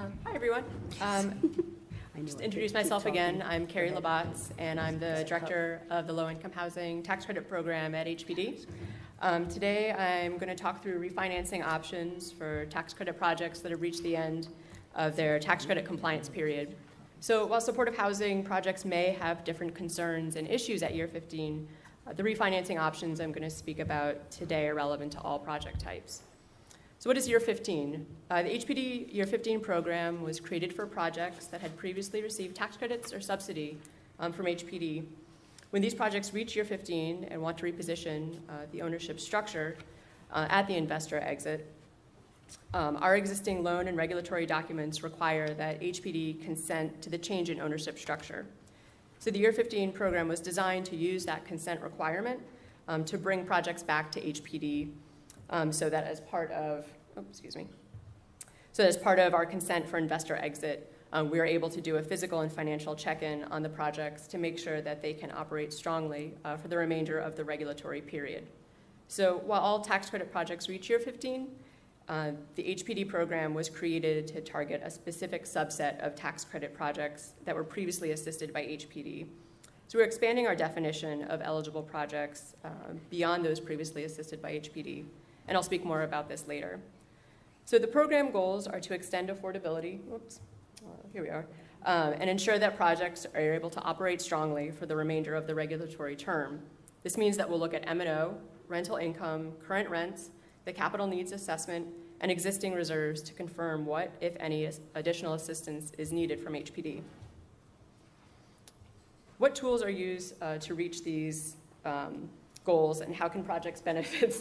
Hi, everyone. Just to introduce myself again, I'm Kerry LaBotz, and I'm the Director of the Low-Income Housing Tax Credit Program at HPD. Today, I'm going to talk through refinancing options for tax credit projects that have reached the end of their tax credit compliance period. So while supportive housing projects may have different concerns and issues at year 15, the refinancing options I'm going to speak about today are relevant to all project types. So what is year 15? The HPD year 15 program was created for projects that had previously received tax credits or subsidy from HPD. When these projects reach year 15 and want to reposition the ownership structure at the investor exit, our existing loan and regulatory documents require that HPD consent to the change in ownership structure. So the year 15 program was designed to use that consent requirement to bring projects back to HPD so that as part of our consent for investor exit, we are able to do a physical and financial check-in on the projects to make sure that they can operate strongly for the remainder of the regulatory period. So while all tax credit projects reach year 15, the HPD program was created to target a specific subset of tax credit projects that were previously assisted by HPD. So we're expanding our definition of eligible projects beyond those previously assisted by HPD, and I'll speak more about this later. So the program goals are to extend affordability, and ensure that projects are able to operate strongly for the remainder of the regulatory term. This means that we'll look at M&O, rental income, current rents, the capital needs assessment, and existing reserves to confirm what, if any, additional assistance is needed from HPD. What tools are used to reach these goals, and how can projects benefit?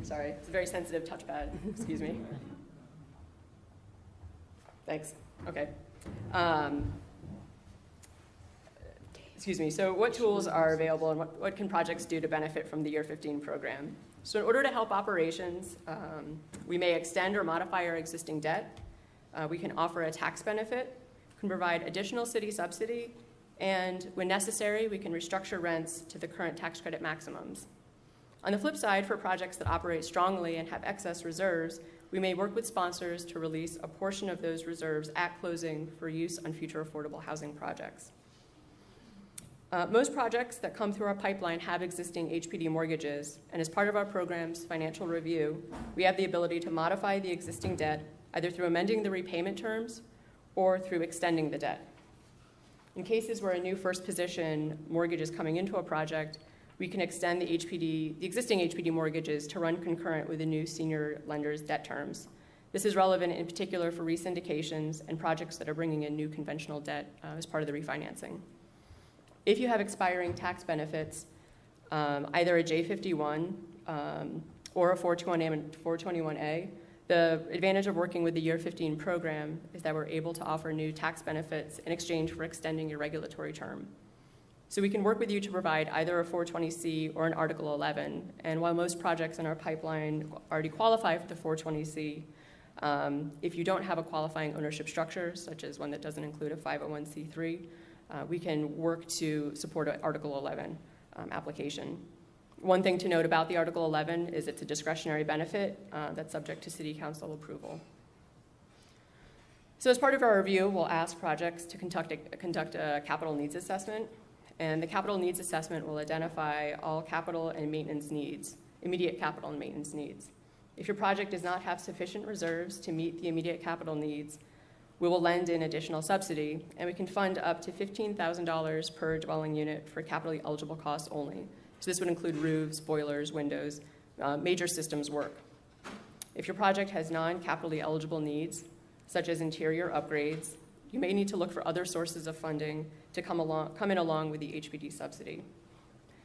Sorry, it's a very sensitive touchpad, excuse me. Thanks, okay. Excuse me, so what tools are available and what can projects do to benefit from the year 15 program? So in order to help operations, we may extend or modify our existing debt. We can offer a tax benefit, can provide additional city subsidy, and when necessary, we can restructure rents to the current tax credit maximums. On the flip side, for projects that operate strongly and have excess reserves, we may work with sponsors to release a portion of those reserves at closing for use on future affordable housing projects. Most projects that come through our pipeline have existing HPD mortgages, and as part of our program's financial review, we have the ability to modify the existing debt either through amending the repayment terms or through extending the debt. In cases where a new first position mortgage is coming into a project, we can extend the existing HPD mortgages to run concurrent with the new senior lender's debt terms. This is relevant in particular for resyndications and projects that are bringing in new conventional debt as part of the refinancing. If you have expiring tax benefits, either a J51 or a 421A, the advantage of working with the year 15 program is that we're able to offer new tax benefits in exchange for extending your regulatory term. So we can work with you to provide either a 420C or an Article 11. And while most projects in our pipeline already qualify for the 420C, if you don't have a qualifying ownership structure, such as one that doesn't include a 501c3, we can work to support an Article 11 application. One thing to note about the Article 11 is it's a discretionary benefit that's subject to City Council approval. So as part of our review, we'll ask projects to conduct a capital needs assessment, and the capital needs assessment will identify all capital and maintenance needs, immediate capital and maintenance needs. If your project does not have sufficient reserves to meet the immediate capital needs, we will lend in additional subsidy, and we can fund up to $15,000 per dwelling unit for capitally eligible costs only. So this would include roofs, boilers, windows, major systems work. If your project has non-capitally eligible needs, such as interior upgrades, you may need to look for other sources of funding to come in along with the HPD subsidy.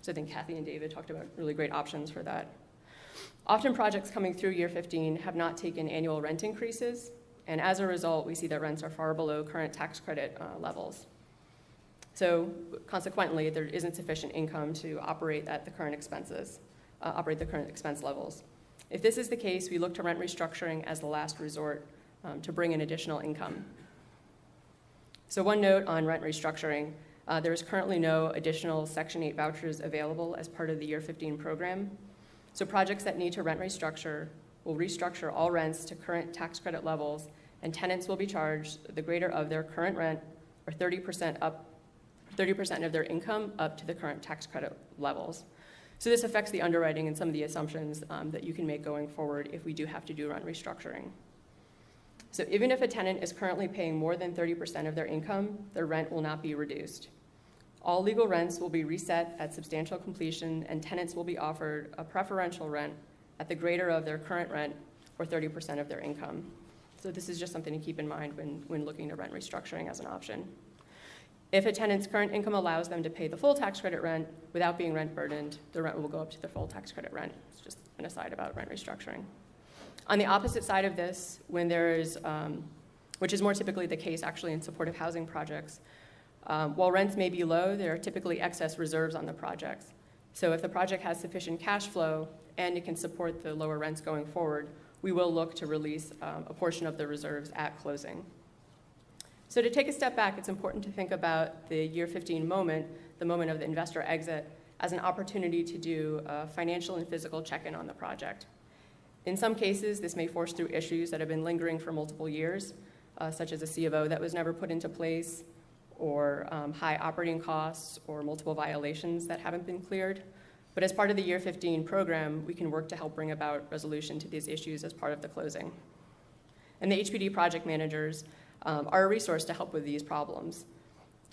So I think Kathy and David talked about really great options for that. Often projects coming through year 15 have not taken annual rent increases, and as a result, we see that rents are far below current tax credit levels. So consequently, there isn't sufficient income to operate at the current expenses, operate the current expense levels. If this is the case, we look to rent restructuring as the last resort to bring in additional income. So one note on rent restructuring, there is currently no additional Section 8 vouchers available as part of the year 15 program. So projects that need to rent restructure will restructure all rents to current tax credit levels and tenants will be charged the greater of their current rent or 30% of their income up to the current tax credit levels. So this affects the underwriting and some of the assumptions that you can make going forward if we do have to do rent restructuring. So even if a tenant is currently paying more than 30% of their income, their rent will not be reduced. All legal rents will be reset at substantial completion, and tenants will be offered a preferential rent at the greater of their current rent or 30% of their income. So this is just something to keep in mind when looking at rent restructuring as an option. If a tenant's current income allows them to pay the full tax credit rent without being rent burdened, the rent will go up to the full tax credit rent. It's just an aside about rent restructuring. On the opposite side of this, when there is, which is more typically the case actually in supportive housing projects, while rents may be low, there are typically excess reserves on the projects. So if the project has sufficient cash flow and it can support the lower rents going forward, we will look to release a portion of the reserves at closing. So to take a step back, it's important to think about the year 15 moment, the moment of the investor exit, as an opportunity to do a financial and physical check-in on the project. In some cases, this may force through issues that have been lingering for multiple years, such as a C of O that was never put into place, or high operating costs, or multiple violations that haven't been cleared. But as part of the year 15 program, we can work to help bring about resolution to these issues as part of the closing. And the HPD project managers are a resource to help with these problems.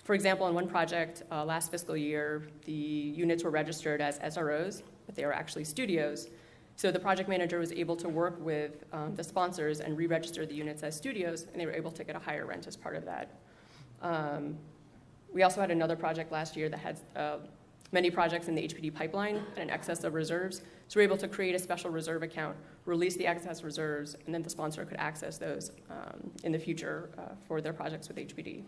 For example, in one project last fiscal year, the units were registered as SROs, but they were actually studios. So the project manager was able to work with the sponsors and re-register the units as studios, and they were able to get a higher rent as part of that. We also had another project last year that had many projects in the HPD pipeline and an excess of reserves. So we're able to create a special reserve account, release the excess reserves, and then the sponsor could access those in the future for their projects with HPD.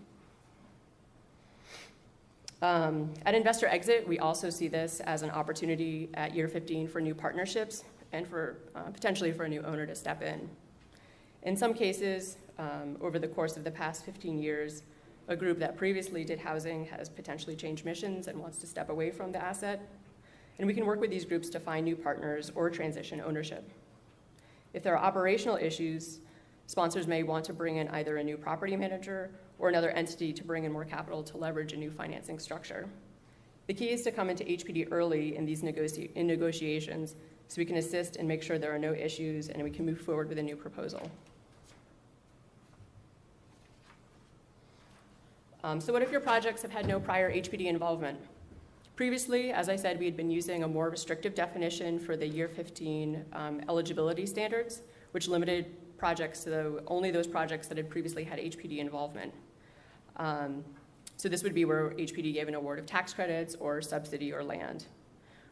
At investor exit, we also see this as an opportunity at year 15 for new partnerships and for potentially for a new owner to step in. In some cases, over the course of the past 15 years, a group that previously did housing has potentially changed missions and wants to step away from the asset. And we can work with these groups to find new partners or transition ownership. If there are operational issues, sponsors may want to bring in either a new property manager or another entity to bring in more capital to leverage a new financing structure. The key is to come into HPD early in these negotiations so we can assist and make sure there are no issues and we can move forward with a new proposal. So what if your projects have had no prior HPD involvement? Previously, as I said, we had been using a more restrictive definition for the year 15 eligibility standards, which limited projects to only those projects that had previously had HPD involvement. So this would be where HPD gave an award of tax credits or subsidy or land.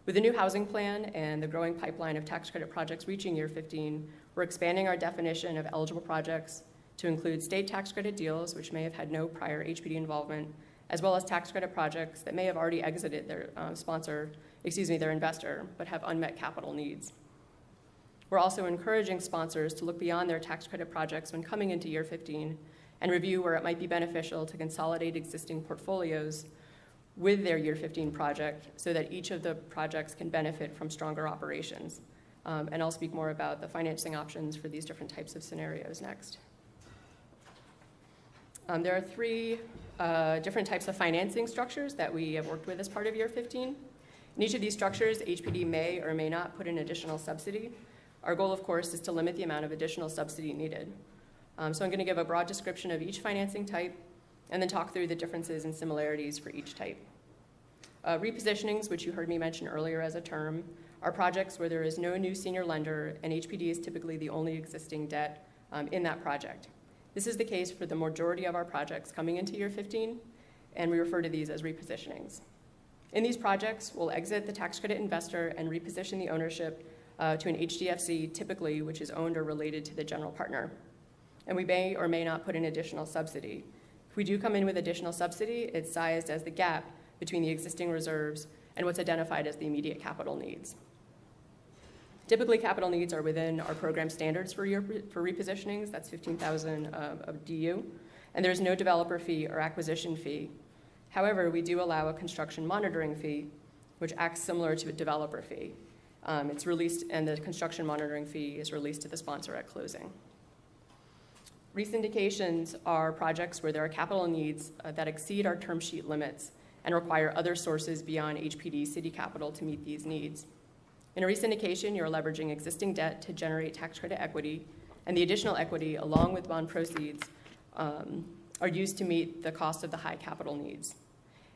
With the new housing plan and the growing pipeline of tax credit projects reaching year 15, we're expanding our definition of eligible projects to include state tax credit deals, which may have had no prior HPD involvement, as well as tax credit projects that may have already exited their their investor, but have unmet capital needs. We're also encouraging sponsors to look beyond their tax credit projects when coming into year 15 and review where it might be beneficial to consolidate existing portfolios with their year 15 project so that each of the projects can benefit from stronger operations. And I'll speak more about the financing options for these different types of scenarios next. There are three different types of financing structures that we have worked with as part of year 15. In each of these structures, HPD may or may not put in additional subsidy. Our goal, of course, is to limit the amount of additional subsidy needed. So I'm going to give a broad description of each financing type and then talk through the differences and similarities for each type. Repositionings, which you heard me mention earlier as a term, are projects where there is no new senior lender and HPD is typically the only existing debt in that project. This is the case for the majority of our projects coming into year 15, and we refer to these as repositionings. In these projects, we'll exit the tax credit investor and reposition the ownership to an HDFC, typically, which is owned or related to the general partner. And we may or may not put in additional subsidy. If we do come in with additional subsidy, it's sized as the gap between the existing reserves and what's identified as the immediate capital needs. Typically, capital needs are within our program standards for repositionings. That's $15,000 of DU, and there's no developer fee or acquisition fee. However, we do allow a construction monitoring fee, which acts similar to a developer fee. It's released, and the construction monitoring fee is released to the sponsor at closing. Resyndications are projects where there are capital needs that exceed our term sheet limits and require other sources beyond HPD city capital to meet these needs. In a resyndication, you're leveraging existing debt to generate tax credit equity, and the additional equity, along with bond proceeds, are used to meet the cost of the high capital needs.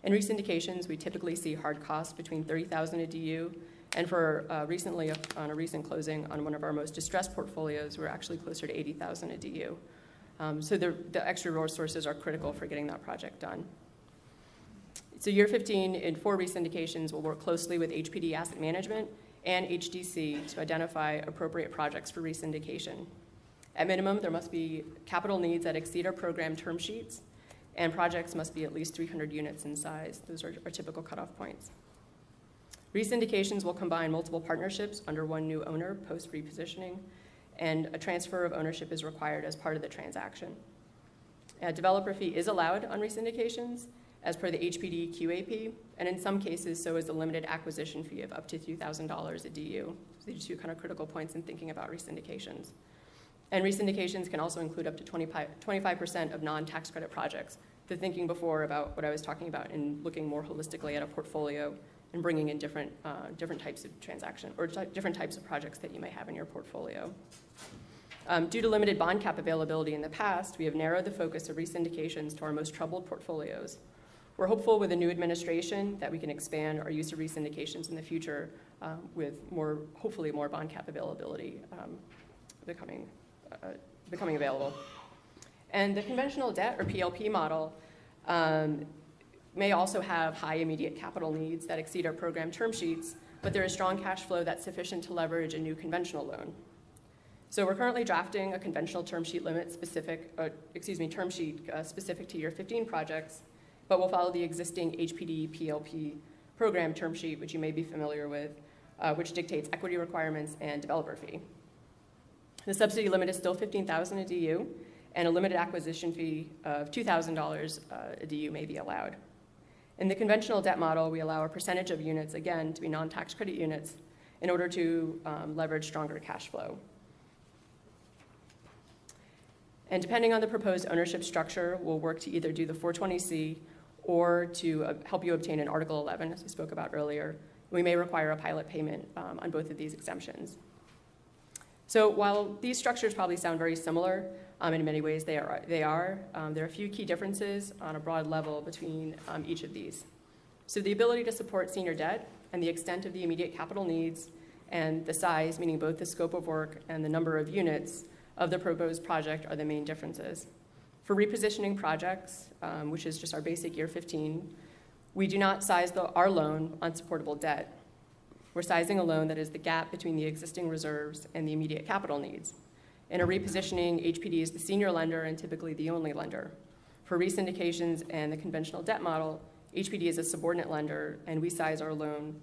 In resyndications, we typically see hard costs between $30,000 a DU, and for recently, on a recent closing on one of our most distressed portfolios, we're actually closer to $80,000 a DU. So the extra resources are critical for getting that project done. So year 15 in 4 resyndications will work closely with HPD Asset Management and HDC to identify appropriate projects for resyndication. At minimum, there must be capital needs that exceed our program term sheets, and projects must be at least 300 units in size. Those are our typical cutoff points. Resyndications will combine multiple partnerships under one new owner post-repositioning, and a transfer of ownership is required as part of the transaction. A developer fee is allowed on resyndications as per the HPD QAP, and in some cases, so is a limited acquisition fee of up to $2,000 a DU. So these are 2 kind of critical points in thinking about resyndications. And resyndications can also include up to 25% of non-tax credit projects. The thinking before about what I was talking about in looking more holistically at a portfolio and bringing in different types of transaction or different types of projects that you may have in your portfolio. Due to limited bond cap availability in the past, we have narrowed the focus of resyndications to our most troubled portfolios. We're hopeful with the new administration that we can expand our use of resyndications in the future with hopefully more bond cap availability becoming available. And the conventional debt or PLP model may also have high immediate capital needs that exceed our program term sheets, but there is strong cash flow that's sufficient to leverage a new conventional loan. So we're currently drafting a conventional term sheet specific to year 15 projects, but we'll follow the existing HPD PLP program term sheet, which you may be familiar with, which dictates equity requirements and developer fee. The subsidy limit is still $15,000 a DU, and a limited acquisition fee of $2,000 a DU may be allowed. In the conventional debt model, we allow a percentage of units, again, to be non-tax credit units in order to leverage stronger cash flow. And depending on the proposed ownership structure, we'll work to either do the 420C or to help you obtain an Article 11, as we spoke about earlier. We may require a pilot payment on both of these exemptions. So while these structures probably sound very similar, in many ways there are a few key differences on a broad level between each of these. So the ability to support senior debt and the extent of the immediate capital needs and the size, meaning both the scope of work and the number of units of the proposed project are the main differences. For repositioning projects, which is just our basic year 15, we do not size our loan on supportable debt. We're sizing a loan that is the gap between the existing reserves and the immediate capital needs. In a repositioning, HPD is the senior lender and typically the only lender. For resyndications and the conventional debt model, HPD is a subordinate lender, and we size our loan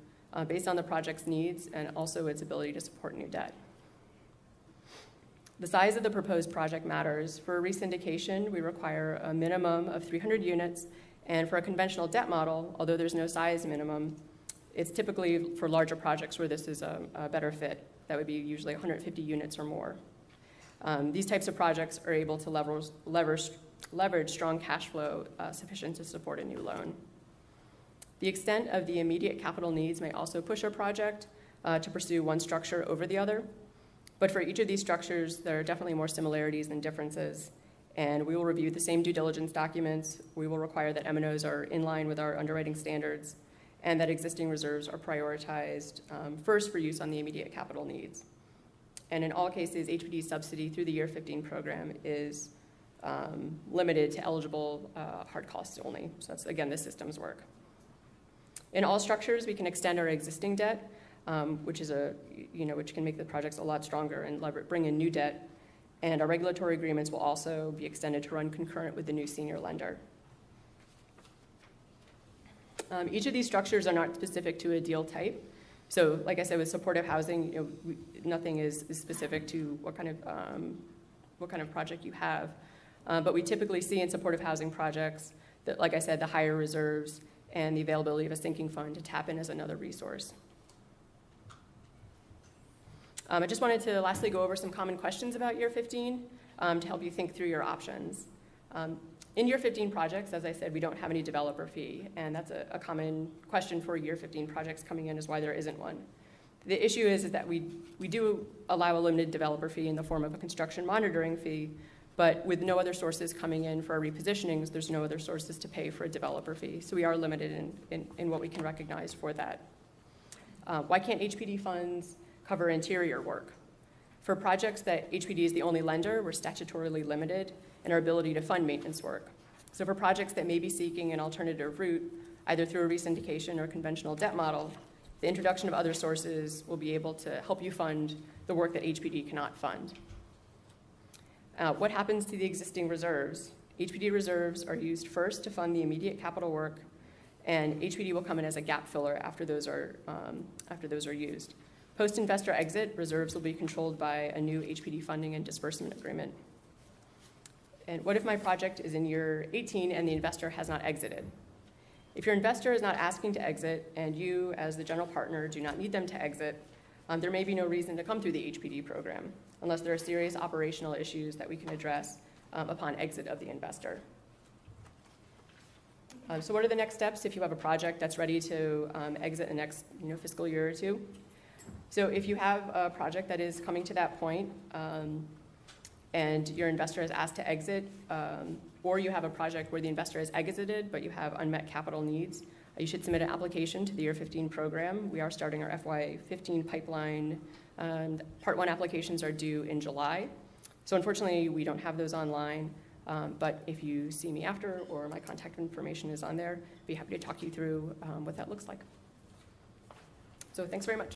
based on the project's needs and also its ability to support new debt. The size of the proposed project matters. For a resyndication, we require a minimum of 300 units, and for a conventional debt model, although there's no size minimum, it's typically for larger projects where this is a better fit. That would be usually 150 units or more. These types of projects are able to leverage strong cash flow sufficient to support a new loan. The extent of the immediate capital needs may also push a project to pursue one structure over the other. But for each of these structures, there are definitely more similarities than differences. And we will review the same due diligence documents. We will require that M&Os are in line with our underwriting standards and that existing reserves are prioritized first for use on the immediate capital needs. And in all cases, HPD's subsidy through the year 15 program is limited to eligible hard costs only. So that's, again, the system's work. In all structures, we can extend our existing debt, which can make the projects a lot stronger and bring in new debt. And our regulatory agreements will also be extended to run concurrent with the new senior lender. Each of these structures are not specific to a deal type. So like I said, with supportive housing, nothing is specific to what kind of project you have. But we typically see in supportive housing projects that, like I said, the higher reserves and the availability of a sinking fund to tap in as another resource. I just wanted to lastly go over some common questions about year 15. to help you think through your options. In year 15 projects, as I said, we don't have any developer fee, and that's a common question for year 15 projects coming in, is why there isn't one. The issue is that we do allow a limited developer fee in the form of a construction monitoring fee, but with no other sources coming in for our repositionings, there's no other sources to pay for a developer fee. So we are limited in what we can recognize for that. Why can't HPD funds cover interior work? For projects that HPD is the only lender, we're statutorily limited in our ability to fund maintenance work. So for projects that may be seeking an alternative route, either through a resyndication or conventional debt model, the introduction of other sources will be able to help you fund the work that HPD cannot fund. What happens to the existing reserves? HPD reserves are used first to fund the immediate capital work, and HPD will come in as a gap filler after those are used. Post-investor exit, reserves will be controlled by a new HPD funding and disbursement agreement. And what if my project is in year 18 and the investor has not exited? If your investor is not asking to exit and you, as the general partner, do not need them to exit, there may be no reason to come through the HPD program unless there are serious operational issues that we can address upon exit of the investor. So what are the next steps if you have a project that's ready to exit in the next fiscal year or two? So if you have a project that is coming to that point and your investor is asked to exit, or you have a project where the investor has exited but you have unmet capital needs, you should submit an application to the Year 15 program. We are starting our FY15 pipeline. Part 1 applications are due in July. So unfortunately, we don't have those online, but if you see me after or my contact information is on there, I'd be happy to talk you through what that looks like. So thanks very much.